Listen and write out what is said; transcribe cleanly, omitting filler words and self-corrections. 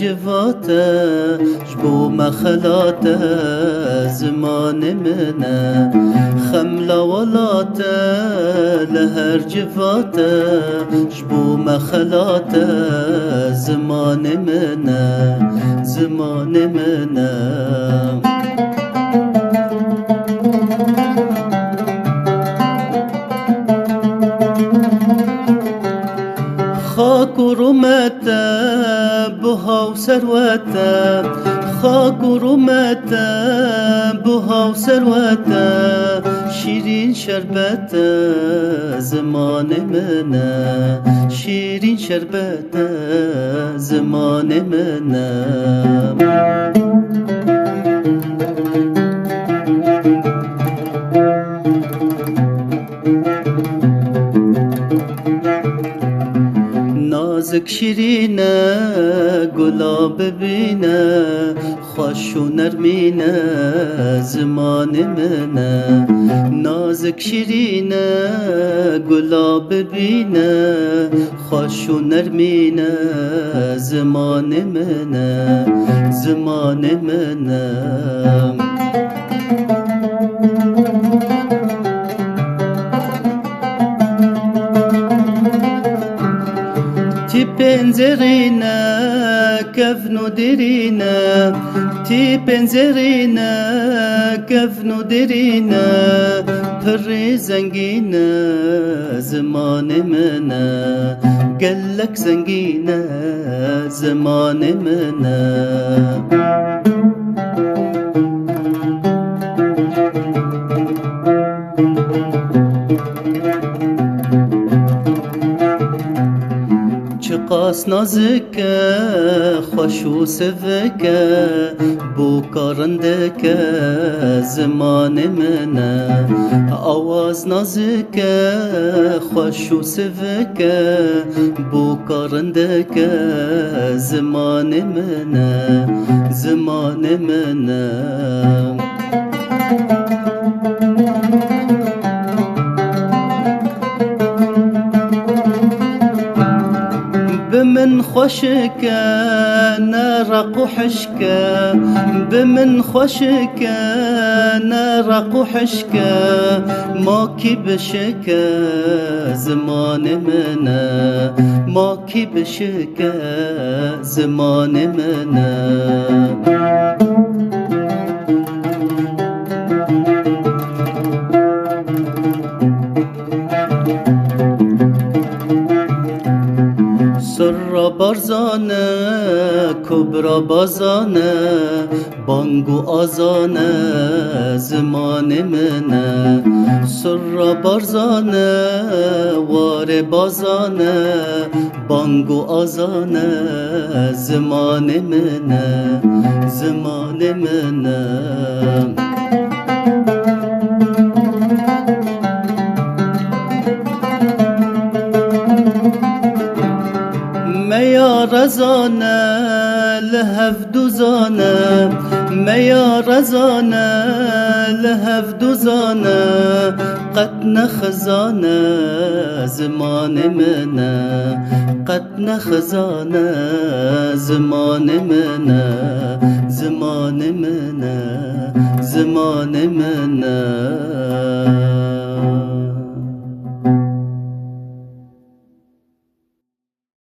جواته جبو مخلاته زمان منه خملا ولاته لهر جواته جبو مخلاته زمان منه زمان منه خاک و رومته بها و ثروته خاک و رومته بها و ثروته شیرین شربته زمان منه شیرین شربته زمان منه نازک شیرینه گلاب بینه خوش و نرمینه زمان منه نازک شیرینه گلاب بینه خوش و نرمینه زمان منه زمان منه تی پنزرینه کفنو درینه تی پنزرینه کفنو درینه پر زنگینه زمان منه گلک زنگینه زمان منه قاس نازکه خوش و سفکه بو کارندکه زمان منه آواز نازکه خوش و سفکه بو کارندکه زمان منه زمان منه بمن خوشك نرق حشك بمن خوشك نرق حشك ماكي بشك زمان منا ماكي بشك زمان منا سر بارزانه کبرا بازانه بانگو آزانه زمان منه سر بارزانه وار بازانه بانگو آزانه زمان منه زمان منه ميا رزانه لهف دوزانه ميا رزانه لهف دوزانه قد نخزانه زمان منه قد نخزانه زمان منه زمان منه زمان منه